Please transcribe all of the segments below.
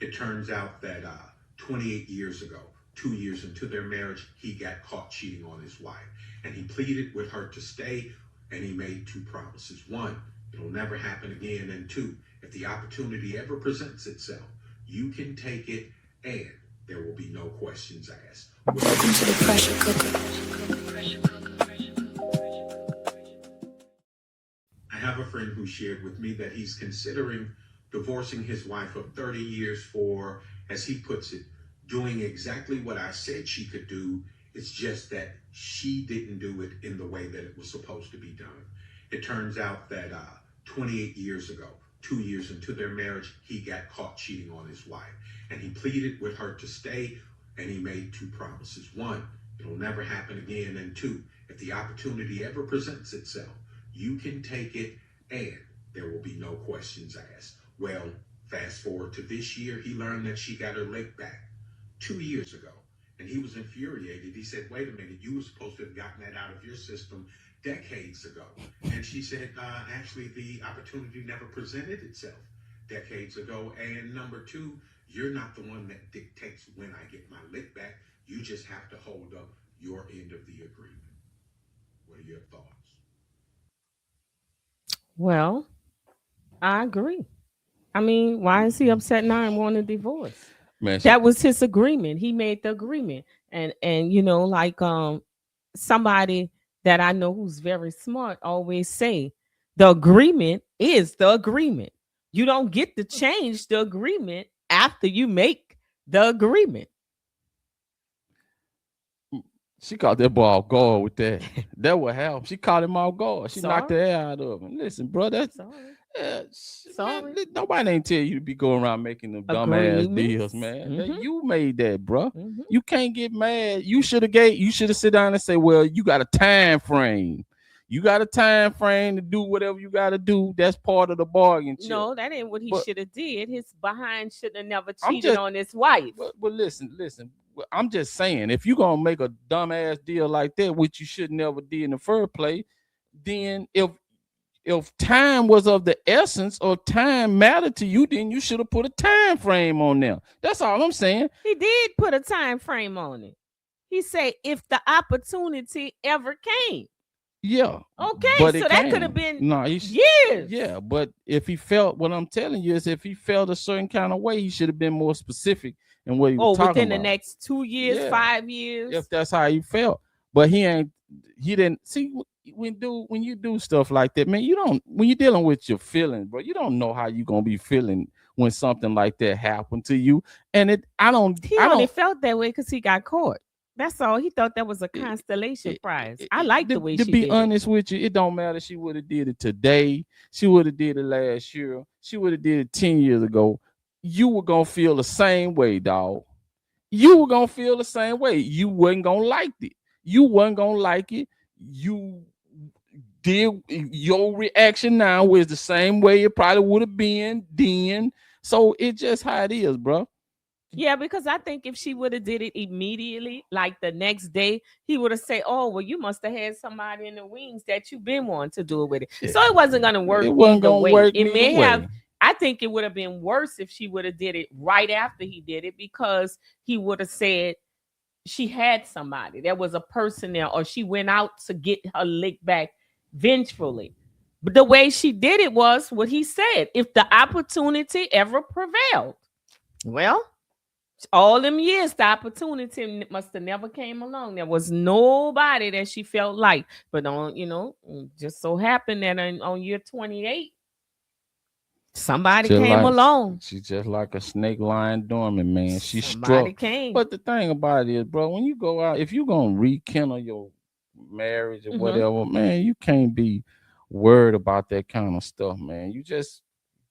It turns out that 28 years ago, 2 years into their marriage, he got caught cheating on his wife. And he pleaded with her to stay, and he made two promises. One, it'll never happen again. And two, if the opportunity ever presents itself, you can take it, and there will be no questions asked. Welcome to the pressure cooker. I have a friend who shared with me that he's considering divorcing his wife of 30 years for, as he puts it, doing exactly what I said she could do. It's just that she didn't do it in the way that it was supposed to be done. It turns out that 28 years ago, 2 years into their marriage, he got caught cheating on his wife. And he pleaded with her to stay, and he made two promises. One, it'll never happen again. And two, if the opportunity ever presents itself, you can take it, and there will be no questions asked. Well, fast forward to this year, he learned that she got her leg back 2 years ago. And he was infuriated. He said, wait a minute, you were supposed to have gotten that out of your system decades ago. And she said, actually, the opportunity never presented itself decades ago. And number two, you're not the one that dictates when I get my lick back. You just have to hold up your end of the agreement. What are your thoughts? Well, I agree. I mean, why is he upset now and want a divorce? Man, That was his agreement. He made the agreement. And like somebody that I know who's very smart always say, the agreement is the agreement. You don't get to change the agreement after you make the agreement. she caught that ball guard with that. That would help. She caught him off guard. She knocked the Sorry. air out of him. Listen, bro, that's Sorry. man, Sorry. nobody ain't tell you to be going around making them dumbass deals, Agreements. man. Mhm. You made that, bro. Mhm. You can't get mad. You should have sit down and say, well, you got a time frame. You got a time frame to do whatever you got to do. That's part of the bargain chip. No, that ain't what he But should have did. His behind should have never I'm cheated just, on his wife. but listen. I'm just saying, if you gonna make a dumbass deal like that, which you should never did in the first place, then if time was of the essence or time mattered to you, then you should have put a time frame on there. That's all I'm saying. He did put a time frame on it. He said if the opportunity ever came. Yeah. Okay, But so it that could came. have been No, years. yeah, but if he felt, what I'm telling you is, if he felt a certain kind of way, he should have been more specific in what he was Oh, talking within the about. next 2 years, Yeah. 5 years. If that's how he felt. But he didn't see, when you do stuff like that, man, when you're dealing with your feelings, bro, you don't know how you gonna be feeling when something like that happened to you. And He only felt that way because he got caught. That's all. He thought that was a constellation prize. I like the way to she be did it. honest with you, it don't matter. She would have did it today. She would have did it last year. She would have did it 10 years ago. You were gonna feel the same way, dog. You were gonna feel the same way. You wasn't gonna like it. You wasn't gonna like it. You did, your reaction now is the same way it probably would have been then. So it's just how it is, bro. Yeah, because I think if she would have did it immediately, like the next day, he would have said, "Oh, well, you must have had somebody in the wings that you've been wanting to do it with it." So it wasn't gonna work. It wasn't either gonna way. work It may neither have. way. I think it would have been worse if she would have did it right after he did it, because he would have said she had somebody. There was a person there, or she went out to get her lick back vengefully. But the way she did it was what he said: if the opportunity ever prevailed, well, all them years, the opportunity must have never came along. There was nobody that she felt like, but just so happened that on year 28, somebody Just came like along. she's just like a snake lying dormant, man. She Somebody struck. came. But the thing about it is, bro, when you go out, if you gonna rekindle your marriage or whatever, man, you can't be worried about that kind of stuff, man. You just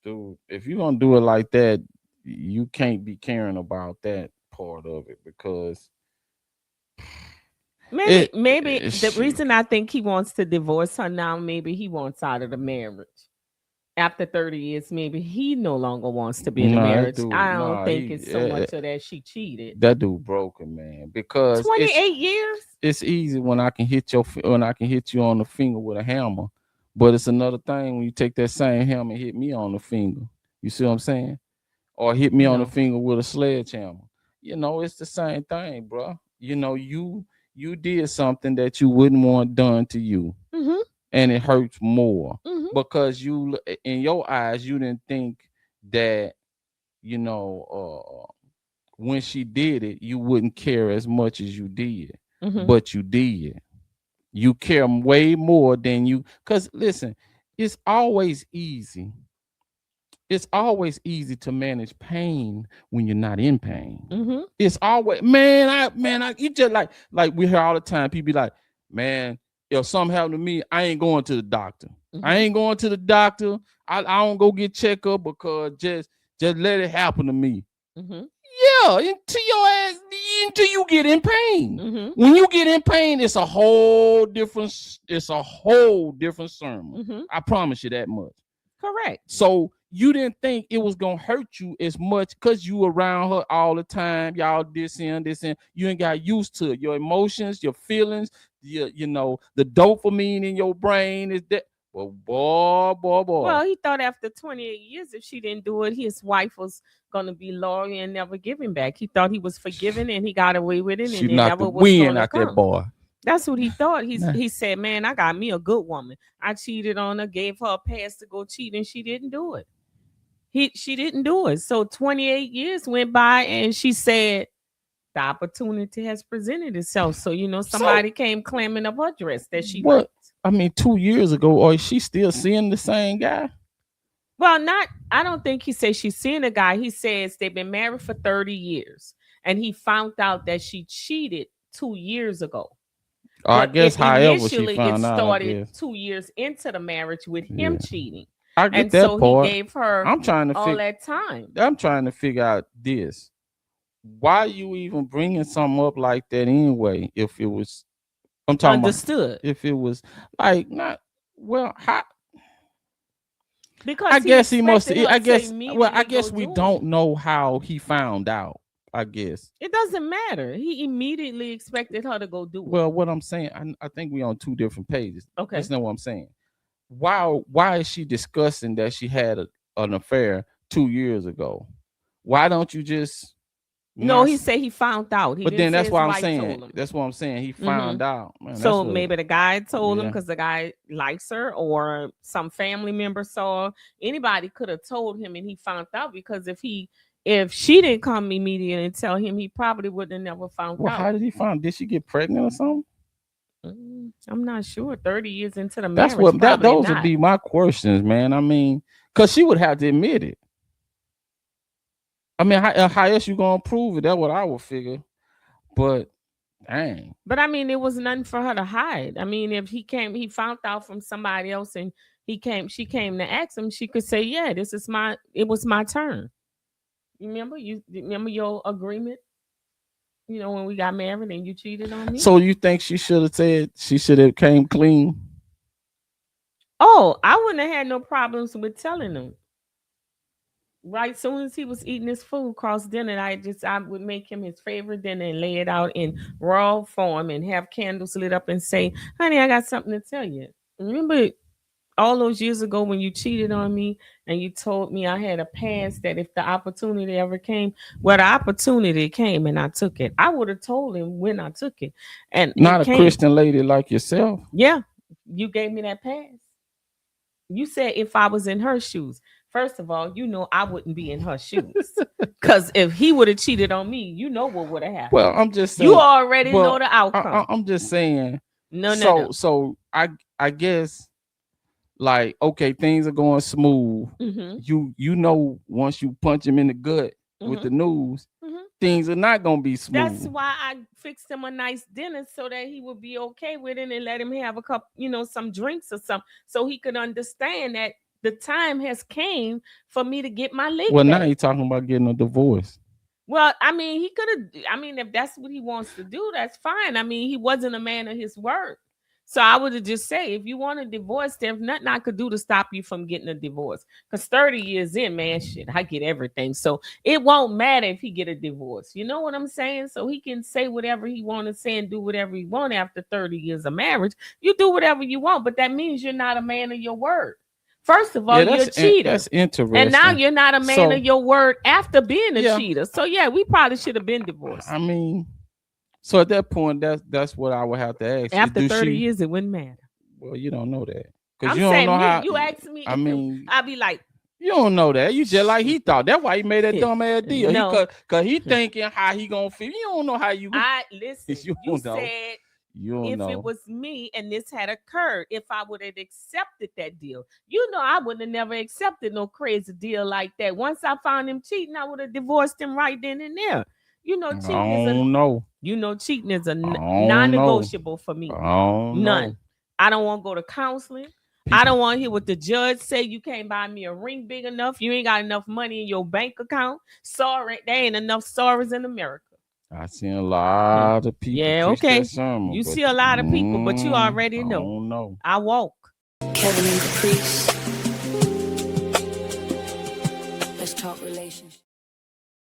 do, if you're gonna do it like that, you can't be caring about that part of it, because Maybe the shoot. reason I think he wants to divorce her now, maybe he wants out of the marriage. After 30 years, maybe he no longer wants to be in a Nah, that marriage. dude, I don't nah, think he, it's so much of that she cheated. that dude broken, man. Because 28 years? it's easy when I can hit you on the finger with a hammer, but it's another thing when you take that same hammer and hit me on the finger. You see what I'm saying? or hit me on the No. finger with a sledgehammer. It's the same thing, bro. You did something that you wouldn't want done to you, Mm-hmm. and it hurts more Mm-hmm. because in your eyes, you didn't think that, when she did it, you wouldn't care as much as you did, Mm-hmm. but you did. You care way more than you. Because listen, it's always easy. It's always easy to manage pain when you're not in pain. Mm-hmm. It's always, man, you just like we hear all the time. People be like, man, if something happened to me, I ain't going to the doctor. I Mm-hmm. ain't going to the doctor. I don't go get checked up because just let it happen to me. Mm-hmm. Yeah, until you get in pain. Mm-hmm. When you get in pain, it's a whole different sermon. Mm-hmm. I promise you that much. Correct. So you didn't think it was gonna hurt you as much because you were around her all the time. Y'all this and. You ain't got used to it. Your emotions, your feelings, the dopamine in your brain is that. Well, boy. Well, he thought after 28 years, if she didn't do it, his wife was gonna be loyal and never give him back. He thought he was forgiven and he got away with it, She and it knocked the never was wind gonna out that come. boy. That's what he thought. Nah. He said, "Man, I got me a good woman. I cheated on her, gave her a pass to go cheat, and she didn't do it. She didn't do it. So 28 years went by, and she said the opportunity has presented itself. So somebody came claiming up her dress that she What? liked. I mean, 2 years ago, or is she still seeing the same guy? Well, I don't think he says she's seeing a guy. He says they've been married for 30 years, and he found out that she cheated 2 years ago. Or I But guess however she initially found out, I started guess. 2 years into the marriage with Yeah. him cheating. I get And that so part. he gave her I'm trying to all figure. that time. I'm trying to figure out this. Why you even bringing something up like that anyway? If it was, I'm talking Understood. about if it was like not well. How, Because I guess he must. expected her I to guess. Well, I immediately guess go we do don't it. know how he found out. I guess. It doesn't matter. He immediately expected her to go do it. Well, what I'm saying, I think we on two different pages. Okay. Listen to what I'm saying. Why is she discussing that she had an affair 2 years ago? Why don't you just No, not he said he found out. He But didn't then say that's his why I'm wife saying. told him. That's what I'm saying. He Mhm. found out. Man, So that's what, maybe the guy told him Yeah. because the guy likes her, or some family member saw. Anybody could have told him, and he found out. Because if she didn't come immediately and tell him, he probably would have never found Well, how out. did he find? Did she get pregnant or something? I'm not sure. 30 years into the That's marriage, what probably those not. would be my questions, man. I mean, because she would have to admit it. I mean, how else you gonna prove it? That's what I would figure. But dang, But I mean, it was nothing for her to hide. I mean, if he found out from somebody else, and she came to ask him, she could say, "Yeah, it was my turn." You remember your agreement? When we got married and you cheated on me. so you think she should have said she should have came clean? Oh, I wouldn't have had no problems with telling him. Right, soon as he was eating his food across dinner, I would make him his favorite dinner and lay it out in raw form and have candles lit up and say, "Honey, I got something to tell you. Remember all those years ago when you cheated on me and you told me I had a past, that if the opportunity ever came, well, the opportunity came and I took it. I would have told him when I took it, and Not it a came. Christian lady like yourself. Yeah, you gave me that pass. You said if I was in her shoes. First of all, I wouldn't be in her shoes. Because if he would have cheated on me, what would have happened. Well, I'm just saying. You already know the outcome. I'm just saying. No. So I guess, like, okay, things are going smooth. Mm-hmm. You know, once you punch him in the gut with the news, things are not gonna be smooth. That's why I fixed him a nice dinner so that he would be okay with it, and let him have a cup, some drinks or something, so he could understand that the time has came for me to get my leg Well, back. now you're talking about getting a divorce. Well, I mean, he could have. I mean, if that's what he wants to do, that's fine. I mean, he wasn't a man of his word. So I would have just say, if you want a divorce, there's nothing I could do to stop you from getting a divorce. Because 30 years in, man, shit, I get everything. So it won't matter if he get a divorce. You know what I'm saying? So he can say whatever he want to say and do whatever he want after 30 years of marriage. You do whatever you want, but that means you're not a man of your word. First of all, you're a cheater. That's interesting. And now you're not a man of your word after being a Yeah. cheater. So yeah, we probably should have been divorced. I mean, so at that point, that's what I would have to ask. After 30 years, it wouldn't matter. Well, you don't know that. Because I'm you don't saying, know how. you ask me, I mean, I'd be like, you don't know that. You just like he thought. That's why he made that dumb ass deal. No. Cause he thinking how he gonna feel. You don't know how you. Listen. You You know. said You don't if know. it was me and this had occurred, if I would have accepted that deal, you know, I would have never accepted no crazy deal like that. Once I found him cheating, I would have divorced him right then and there. You know, cheating is a non-negotiable for me. None. I don't want to go to counseling. I don't want to hear what the judge say. You can't buy me a ring big enough. You ain't got enough money in your bank account. Sorry, there ain't enough sorries in America. I seen a lot of people. Yeah, okay. Sermon, you see a lot of people, but you already know. I don't know. I walk. Kevin and Caprice. Let's talk relationship.